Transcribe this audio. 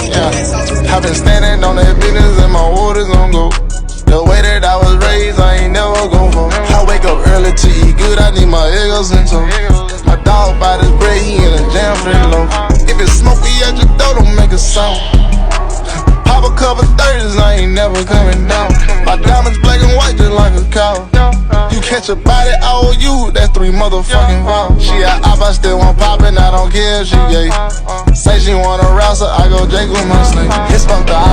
Yeah, I been standing on that business and my waters on go. The way that I was raised, I ain't never gon' fall. I wake up early to eat good, I need my eggs and toast. My dog by this bread, he in a jam for the low. If it's smoky at your door, don't make a sound. Pop a couple 30s, I ain't never coming down. My diamonds black and white just like a cow. You catch a body, I owe you, that's 3 motherfucking vows. She a op, I still want poppin', I don't care if she gay. Say she want a rouser, I go Jake with my snake. It's fucked up.